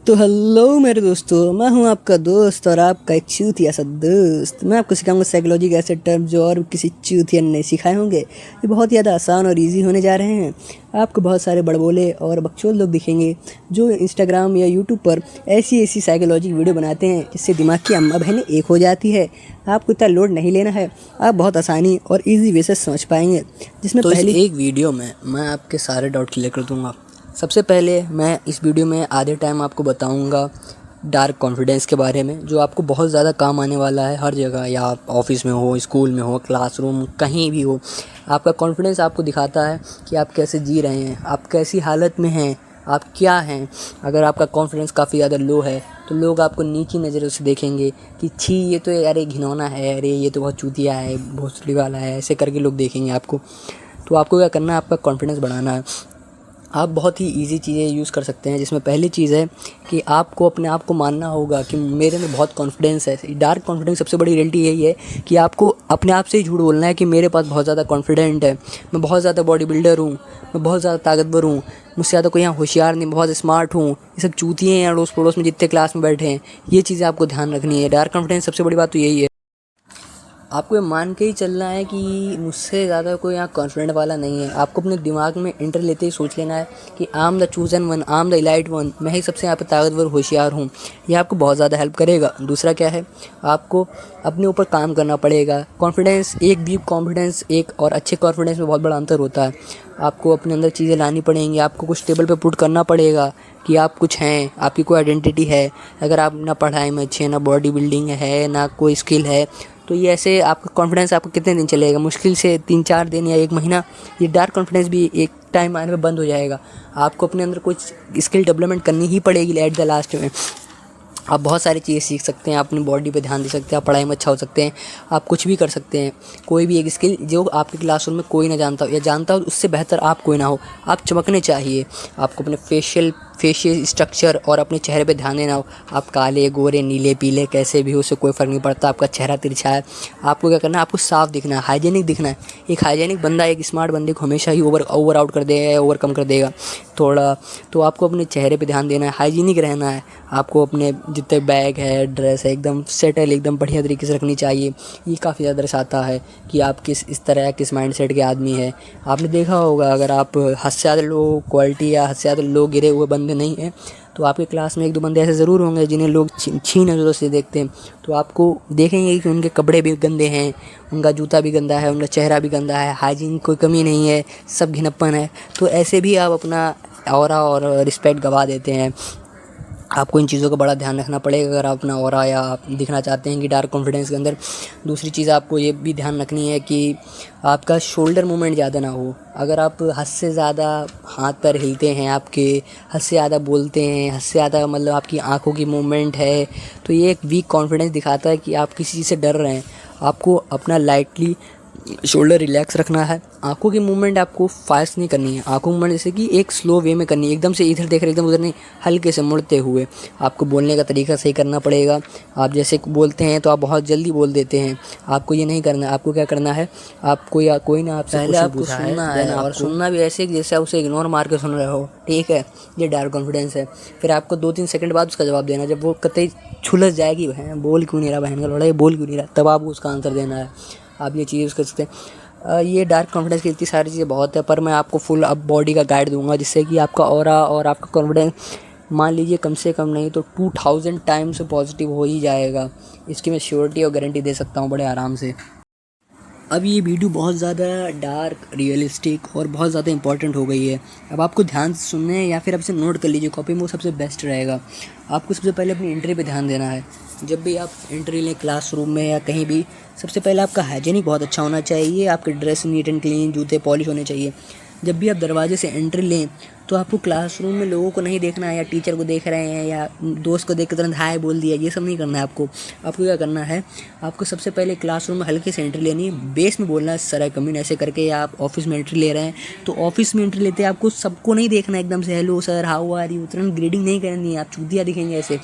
तो हेलो मेरे दोस्तों, मैं हूं आपका दोस्त और आपका एक चूतिया सा दोस्त। मैं आपको सिखाऊंगा साइकोलॉजी के ऐसे टर्म जो और किसी चूतिया ने नहीं सिखाए होंगे। ये बहुत ज़्यादा आसान और इजी होने जा रहे हैं। आपको बहुत सारे बड़बोले और बकचोद लोग दिखेंगे जो इंस्टाग्राम या यूट्यूब पर ऐसी साइकोलॉजी वीडियो बनाते हैं जिससे दिमाग की अम्मा बहनें एक हो जाती है। आपको इतना लोड नहीं लेना है, आप बहुत आसानी और ईजी वे से समझ पाएंगे। जिसमें तो पहली एक वीडियो में मैं आपके सारे डाउट क्लियर कर दूंगा। सबसे पहले मैं इस वीडियो में आधे टाइम आपको बताऊंगा डार्क कॉन्फिडेंस के बारे में, जो आपको बहुत ज़्यादा काम आने वाला है हर जगह, या आप ऑफिस में हो, स्कूल में हो, क्लासरूम, कहीं भी हो। आपका कॉन्फिडेंस आपको दिखाता है कि आप कैसे जी रहे हैं, आप कैसी हालत में हैं, आप क्या हैं। अगर आपका कॉन्फिडेंस काफ़ी ज़्यादा लो है तो लोग आपको नीची नज़रों से देखेंगे कि छी ये तो यार घिनौना है, अरे ये तो बहुत चूतिया है, भोसड़ी वाला है, ऐसे करके लोग देखेंगे आपको। तो आपको क्या करना है, आपका कॉन्फिडेंस बढ़ाना है। आप बहुत ही इजी चीज़ें यूज़ कर सकते हैं, जिसमें पहली चीज़ है कि आपको अपने आप को मानना होगा कि मेरे में बहुत कॉन्फिडेंस है। डार्क कॉन्फिडेंस सबसे बड़ी रियलिटी यही है कि आपको अपने आप से ही झूठ बोलना है कि मेरे पास बहुत ज़्यादा कॉन्फिडेंट है, मैं बहुत ज़्यादा बॉडी बिल्डर हूँ, मैं बहुत ज़्यादा ताकतवर हूँ, मुझसे ज़्यादा कोई यहाँ होशियार नहीं, बहुत स्मार्ट हूँ। ये सब चूतिए हैं अड़ोस पड़ोस में जितने क्लास में बैठे हैं। ये चीज़ें आपको ध्यान रखनी है। डार्क कॉन्फिडेंस सबसे बड़ी बात तो यही है। आपको ये मान के ही चलना है कि मुझसे ज़्यादा कोई यहाँ कॉन्फिडेंट वाला नहीं है। आपको अपने दिमाग में एंटर लेते ही सोच लेना है कि I am the chosen one, I am the elite one, मैं ही सबसे यहाँ पे ताकतवर होशियार हूँ। ये आपको बहुत ज़्यादा हेल्प करेगा। दूसरा क्या है, आपको अपने ऊपर काम करना पड़ेगा। कॉन्फिडेंस, एक वीक कॉन्फिडेंस एक और अच्छे कॉन्फिडेंस में बहुत बड़ा अंतर होता है। आपको अपने अंदर चीज़ें लानी पड़ेंगी, आपको कुछ टेबल पे पुट करना पड़ेगा कि आप कुछ हैं, आपकी कोई आइडेंटिटी है। अगर आप ना पढ़ाई में अच्छे, ना बॉडी बिल्डिंग है, ना कोई स्किल है, तो ये ऐसे आपका कॉन्फिडेंस आपको कितने दिन चलेगा? मुश्किल से 3-4 दिन या 1 महीना। ये डार्क कॉन्फिडेंस भी एक टाइम आने में बंद हो जाएगा। आपको अपने अंदर कुछ स्किल डेवलपमेंट करनी ही पड़ेगी एट द लास्ट में। आप बहुत सारी चीज़ें सीख सकते हैं, अपनी बॉडी पे ध्यान दे सकते हैं, आप पढ़ाई में अच्छा हो सकते हैं, आप कुछ भी कर सकते हैं। कोई भी एक स्किल जो आपके क्लासरूम में कोई ना जानता हो, या जानता हो उससे बेहतर आप कोई ना हो, आप चमकने चाहिए। आपको अपने फेशियल स्ट्रक्चर और अपने चेहरे पे ध्यान देना हो। आप काले, गोरे, नीले, पीले कैसे भी हो, उससे कोई फ़र्क नहीं पड़ता। आपका चेहरा तिरछा है, आपको क्या करना है, आपको साफ दिखना है, हाइजीनिक दिखना है। एक हाइजीनिक बंदा एक स्मार्ट बंदे को हमेशा ही ओवर आउट कर देगा, ओवरकम कर देगा थोड़ा। तो आपको अपने चेहरे पे ध्यान देना है, हाइजीनिक रहना है। आपको अपने जितने बैग है, ड्रेस है, एकदम सेटल, एकदम बढ़िया तरीके से रखनी चाहिए। ये काफ़ी ज़्यादा दर्शाता है कि आप इस तरह किस माइंडसेट के आदमी है। आपने देखा होगा, अगर आप हद से ज़्यादा लो क्वालिटी या हद से ज़्यादा लो गिरे हुए बंदे नहीं हैं, तो आपके क्लास में 1-2 बंदे ऐसे ज़रूर होंगे जिन्हें लोग छी नज़रों से देखते हैं। तो आपको देखेंगे कि उनके कपड़े भी गंदे हैं, उनका जूता भी गंदा है, उनका चेहरा भी गंदा है, हाइजीन कोई कमी नहीं है, सब घिनप्पन है। तो ऐसे भी आप अपना ऑरा और रिस्पेक्ट गवा देते हैं। आपको इन चीज़ों का बड़ा ध्यान रखना पड़ेगा अगर आप अपना ऑरा या आप दिखना चाहते हैं कि डार्क कॉन्फिडेंस के अंदर। दूसरी चीज़ आपको ये भी ध्यान रखनी है कि आपका शोल्डर मूवमेंट ज़्यादा ना हो। अगर आप हद से ज़्यादा हाथ पैर हिलते हैं, आपके हद से ज़्यादा बोलते हैं, हद से ज़्यादा मतलब आपकी आँखों की मूवमेंट है, तो ये एक वीक कॉन्फिडेंस दिखाता है कि आप किसी चीज़ से डर रहे हैं। आपको अपना लाइटली शोल्डर रिलैक्स रखना है। आंखों की मूवमेंट आपको फास्ट नहीं करनी है। आंखों मूवमेंट जैसे कि एक स्लो वे में करनी है, एकदम से इधर देख रहे एकदम उधर नहीं, हल्के से मुड़ते हुए। आपको बोलने का तरीका सही करना पड़ेगा। आप जैसे बोलते हैं तो आप बहुत जल्दी बोल देते हैं, आपको ये नहीं करना है। आपको क्या करना है, आपको या कोई ना आपसे पहले आपको सुनना है, और सुनना भी ऐसे जैसे आप उसे इग्नोर मार के सुन रहे हो, ठीक है? ये डार्क कॉन्फिडेंस है। फिर आपको 2-3 सेकंड बाद उसका जवाब देना। जब वो कतई छुलस जाएगी, बहन बोल क्यों नहीं रहा, बहन का लड़ा ये बोल क्यों नहीं रहा, तब आपको उसका आंसर देना है। आप ये चीज़ यूज़ कर सकते हैं। ये डार्क कॉन्फिडेंस की इतनी सारी चीज़ें बहुत है, पर मैं आपको फुल अब बॉडी का गाइड दूंगा, जिससे कि आपका ऑरा और आपका कॉन्फिडेंस मान लीजिए कम से कम नहीं तो 2000 टाइम्स पॉजिटिव हो ही जाएगा। इसकी मैं श्योरिटी और गारंटी दे सकता हूँ बड़े आराम से। अब ये वीडियो बहुत ज़्यादा डार्क, रियलिस्टिक और बहुत ज़्यादा इंपॉर्टेंट हो गई है। अब आपको ध्यान से सुनना है या फिर अब से नोट कर लीजिए कॉपी में, वो सबसे बेस्ट रहेगा। आपको सबसे पहले अपनी एंट्री पे ध्यान देना है। जब भी आप एंट्री लें क्लासरूम में या कहीं भी, सबसे पहले आपका हाइजीनिक बहुत अच्छा होना चाहिए। आपके ड्रेस नीट एंड क्लीन, जूते पॉलिश होने चाहिए। जब भी आप दरवाजे से एंट्री लें तो आपको क्लासरूम में लोगों को नहीं देखना है, या टीचर को देख रहे हैं या दोस्त को देख कर तुरंत हाय बोल दिया, ये सब नहीं करना है आपको। आपको क्या करना है, आपको सबसे पहले क्लासरूम में हल्के से एंट्री लेनी है, बेस में बोलना है सर आई कम इन ऐसे करके। या आप ऑफिस में एंट्री ले रहे हैं तो ऑफिस में एंट्री लेते हैं आपको सबको नहीं देखना है एकदम से hello sir how are you, तुरंत ग्रीडिंग नहीं करनी है, आप चूतिया दिखेंगे ऐसे।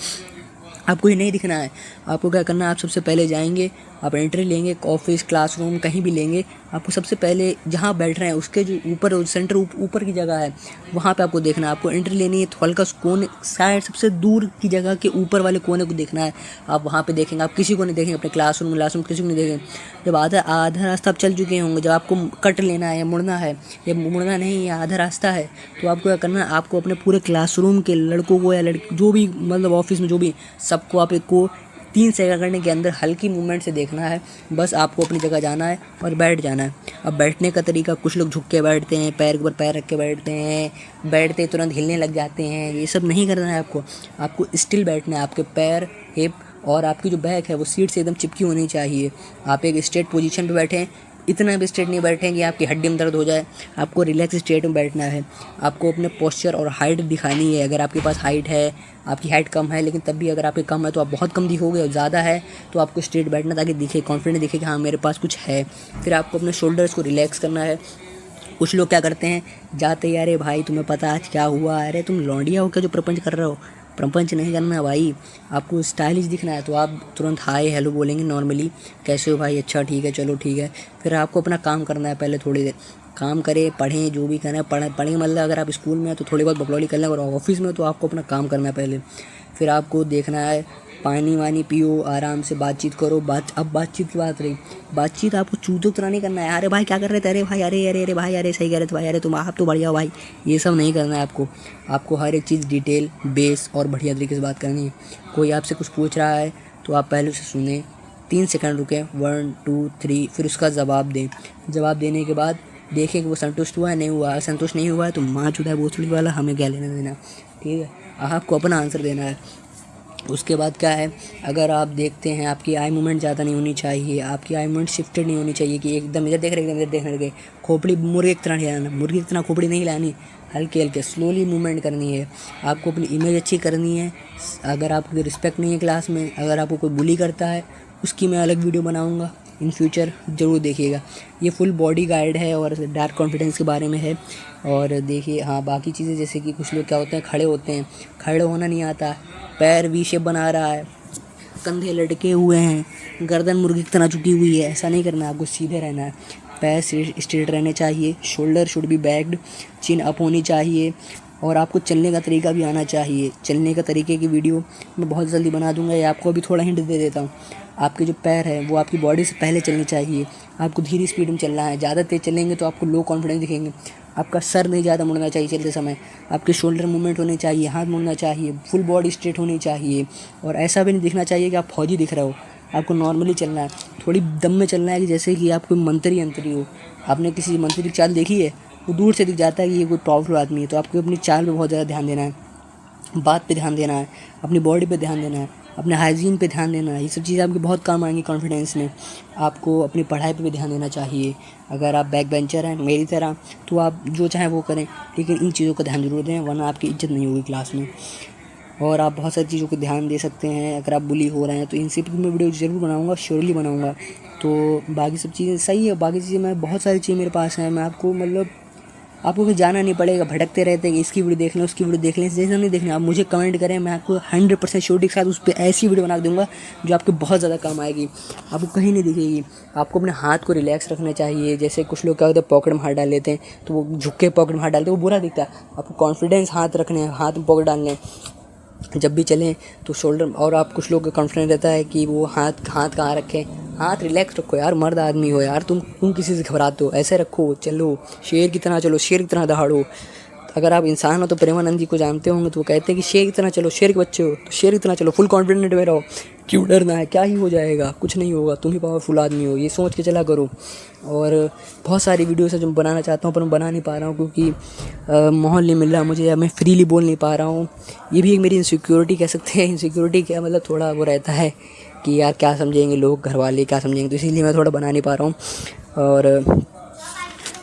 आपको ये नहीं दिखना है। आपको क्या करना है, आप सबसे पहले जाएंगे, आप एंट्री लेंगे ऑफिस, क्लासरूम, कहीं भी लेंगे, आपको सबसे पहले जहाँ बैठ रहे हैं उसके जो ऊपर सेंटर ऊपर की जगह है वहाँ पे आपको देखना है। आपको एंट्री लेनी है तो हल्का कोने साइड सबसे दूर की जगह के ऊपर वाले कोने को देखना है। आप वहाँ पे देखेंगे, आप किसी को नहीं देखेंगे, अपने क्लासरूम किसी को नहीं देखेंगे। जब आधा रास्ता आप चल चुके होंगे, जब आपको कट लेना है या मुड़ना है, या मुड़ना नहीं या आधा रास्ता है, तो आपको क्या करना है, आपको अपने पूरे क्लासरूम के लड़कों को या लड़की जो भी मतलब ऑफिस में जो भी सबको आप एक को 3 सेकंड के अंदर हल्की मूवमेंट से देखना है। बस आपको अपनी जगह जाना है और बैठ जाना है। अब बैठने का तरीका, कुछ लोग झुक के बैठते हैं, पैर के ऊपर पैर रख के बैठते हैं, बैठते तुरंत हिलने लग जाते हैं, ये सब नहीं करना है आपको स्टिल बैठना है। आपके पैर, हिप और आपकी जो बैक है वो सीट से एकदम चिपकी होनी चाहिए। आप एक स्ट्रेट पोजीशन पे बैठें, इतना भी स्ट्रेट नहीं बैठें कि आपकी हड्डी में दर्द हो जाए। आपको रिलैक्स स्टेट में बैठना है। आपको अपने पोस्चर और हाइट दिखानी है। अगर आपके पास हाइट है, आपकी हाइट कम है, लेकिन तब भी अगर आपकी कम है तो आप बहुत कम दिखोगे, और ज़्यादा है तो आपको स्ट्रेट बैठना ताकि दिखे, कॉन्फिडेंट दिखे कि हाँ मेरे पास कुछ है। फिर आपको अपने शोल्डर्स को रिलैक्स करना है। कुछ लोग क्या करते हैं, जाते ही अरे भाई तुम्हें पता आज क्या हुआ, अरे तुम लौंडिया हो क्या जो प्रपंच कर रहे हो। प्रपंच नहीं करना भाई, आपको स्टाइलिश दिखना है तो आप तुरंत हाय हेलो बोलेंगे नॉर्मली, कैसे हो भाई, अच्छा ठीक है, चलो ठीक है। फिर आपको अपना काम करना है। पहले थोड़ी देर काम करें, पढ़ें, जो भी करें पढ़ें मतलब अगर आप स्कूल में हैं तो थोड़ी बहुत बकलौली कर लें, और ऑफिस में तो आपको अपना काम करना है पहले। फिर आपको देखना है, पानी वानी पियो, आराम से बातचीत करो। अब बातचीत की बात रही, बातचीत आपको चूतों की तरह नहीं करना है, अरे भाई क्या कर रहे थे, अरे भाई अरे भाई अरे सही कह रहे थे भाई, अरे तुम आप तो बढ़िया हो भाई, ये सब नहीं करना है आपको हर एक चीज़ डिटेल बेस और बढ़िया तरीके से बात करनी है। कोई आपसे कुछ पूछ रहा है तो आप पहले से सुने, 3 सेकंड रुकें, 1 2 3, फिर उसका जवाब दें। जवाब देने के बाद देखें कि वो संतुष्ट हुआ है नहीं हुआ। संतुष्ट नहीं हुआ है तो माँ चुदा है भोसड़ी वाला, हमें क्या लेना देना, ठीक है, आपको अपना आंसर देना है। उसके बाद क्या है, अगर आप देखते हैं आपकी आई मूवमेंट ज़्यादा नहीं होनी चाहिए, आपकी आई मूवमेंट शिफ्टेड नहीं होनी चाहिए कि एकदम इधर देख रहे एकदम इधर देखने लगे, खोपड़ी मुर्गे की तरह नहीं हिलाना, मुर्गी की तरह खोपड़ी नहीं हिलानी, हल्के हल्के स्लोली मूवमेंट करनी है। आपको अपनी इमेज अच्छी करनी है। अगर आपको रिस्पेक्ट नहीं है क्लास में, अगर आपको कोई बुली करता है, उसकी मैं अलग वीडियो बनाऊँगा इन फ्यूचर, ज़रूर देखिएगा। ये फुल बॉडी गाइड है और डार्क कॉन्फिडेंस के बारे में है। और देखिए हाँ, बाकी चीज़ें जैसे कि कुछ लोग क्या होते हैं, खड़े होते हैं, खड़े होना नहीं आता, पैर वी शेप बना रहा है, कंधे लटके हुए हैं, गर्दन मुर्गी की तरह झुकी हुई है, ऐसा नहीं करना, आपको सीधे रहना है। पैर स्ट्रेट रहने चाहिए, shoulder should be backed, chin up होनी चाहिए, और आपको चलने का तरीका भी आना चाहिए। चलने का तरीके की वीडियो मैं बहुत जल्दी बना दूंगा, या आपको अभी थोड़ा हिंट दे देता हूँ। आपके जो पैर है वो आपकी बॉडी से पहले चलनी चाहिए। आपको धीरे स्पीड में चलना है, ज़्यादा तेज़ चलेंगे तो आपको लो कॉन्फिडेंस दिखेंगे। आपका सर नहीं ज़्यादा मुड़ना चाहिए चलते समय, आपके शोल्डर मूवमेंट होने चाहिए, हाथ मुड़ना चाहिए, फुल बॉडी स्ट्रेट होनी चाहिए, और ऐसा भी नहीं दिखना चाहिए कि आप फौजी दिख रहे हो। आपको नॉर्मली चलना है, थोड़ी दम में चलना है कि जैसे कि आप कोई मंत्री अंतरी हो। आपने किसी मंत्री की चाल देखी है, वो दूर से दिख जाता है कि ये कोई पावरफुल आदमी है। तो आपको अपनी चाल पे बहुत ज़्यादा ध्यान देना है, बात पे ध्यान देना है, अपनी बॉडी पे ध्यान देना है, अपने हाइजीन पे ध्यान देना है। ये सब चीज़ें आपकी बहुत काम आएंगी कॉन्फिडेंस में। आपको अपनी पढ़ाई पे भी ध्यान देना चाहिए। अगर आप बैक बेंचर हैं मेरी तरह तो आप जो चाहें वो करें, लेकिन इन चीज़ों का ध्यान जरूर दें, वरना आपकी इज्जत नहीं होगी क्लास में। और आप बहुत सारी चीज़ों को ध्यान दे सकते हैं। अगर आप बुली हो रहे हैं तो इन सब की मैं वीडियो ज़रूर बनाऊँगा, श्योरली बनाऊँगा। तो बाकी सब चीज़ें सही है, बाकी चीज़ें मैं बहुत सारी चीज़ें मेरे पास हैं। मैं आपको मतलब आपको कहीं जाना नहीं पड़ेगा, भटकते रहते हैं, इसकी वीडियो देख लें, उसकी वीडियो देख लें, जैसे नहीं देखना। आप मुझे कमेंट करें, मैं आपको 100% श्योरिटी के साथ उस पर ऐसी वीडियो बना दूंगा जो आपको बहुत ज़्यादा काम आएगी, आपको कहीं नहीं दिखेगी। आपको अपने हाथ को रिलैक्स रखना चाहिए। जैसे कुछ लोग क्या होता है, पॉकेट में हाथ डाल लेते हैं, तो वो झुक के पॉकेट में हाथ डालते हैं, वो बुरा दिखता है। आपको कॉन्फिडेंस हाथ रखने हैं, हाथ में पॉकेट डालने हैं जब भी चलें तो शोल्डर। और आप कुछ लोग का कॉन्फिडेंस रहता है कि वो हाथ कहाँ रखें, हाथ रिलैक्स रखो यार, मर्द आदमी हो यार, तुम किसी से घबराते हो, ऐसे रखो, चलो शेर की तरह चलो, शेर की तरह दहाड़ो। अगर आप इंसान हो तो प्रेमानंद जी को जानते होंगे, तो वो कहते हैं कि शेर की तरह चलो, शेर के बच्चे हो तो शेर की तरह चलो, फुल कॉन्फिडेंट में रहो, क्यों डरना है, क्या ही हो जाएगा, कुछ नहीं होगा, तुम ही पावरफुल आदमी हो, ये सोच के चला करो। और बहुत सारी वीडियोस है जो मैं बनाना चाहता हूँ पर मैं बना नहीं पा रहा हूँ क्योंकि माहौल नहीं मिल रहा मुझे, या मैं फ्रीली बोल नहीं पा रहा हूँ। ये भी एक मेरी इनसिक्योरिटी कह सकते हैं। इनसिक्योरिटी क्या मतलब, थोड़ा वो रहता है कि यार क्या समझेंगे लोग, घर वाले क्या समझेंगे, तो इसीलिए मैं थोड़ा बना नहीं पा रहा हूँ। और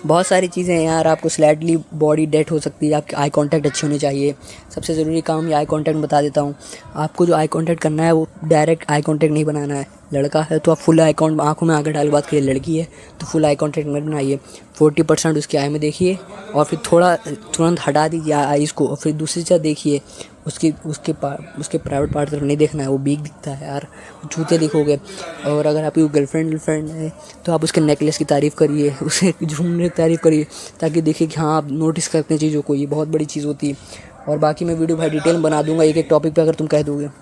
बहुत सारी चीज़ें हैं यार, आपको स्लाइटली बॉडी डेट हो सकती है, आपकी आई कांटेक्ट अच्छी होनी चाहिए। सबसे ज़रूरी काम ये आई कांटेक्ट में बता देता हूँ। आपको जो आई कांटेक्ट करना है वो डायरेक्ट आई कांटेक्ट नहीं बनाना है। लड़का है तो आप फुल आई कांटेक्ट, आँखों में आंखें डाल के बात करिए। लड़की है तो फुल आई कांटेक्ट में बनाइए, 40% उसकी आई में देखिए, और फिर थोड़ा तुरंत हटा दीजिए आइज़ को, और फिर दूसरी तरफ देखिए, उसके प्राइवेट पार्ट तरफ नहीं देखना है, वो वीक दिखता है यार, जूते दिखोगे। और अगर आपकी गर्लफ्रेंड है तो आप उसके नेकलेस की तारीफ़ करिए, उसे झूमने की तारीफ़ करिए, ताकि देखिए कि हाँ आप नोटिस करते हैं चीज़ों को, ये बहुत बड़ी चीज़ होती है। और बाकी मैं वीडियो भाई डिटेल में बना दूंगा एक एक टॉपिक पे, अगर तुम कह दोगे।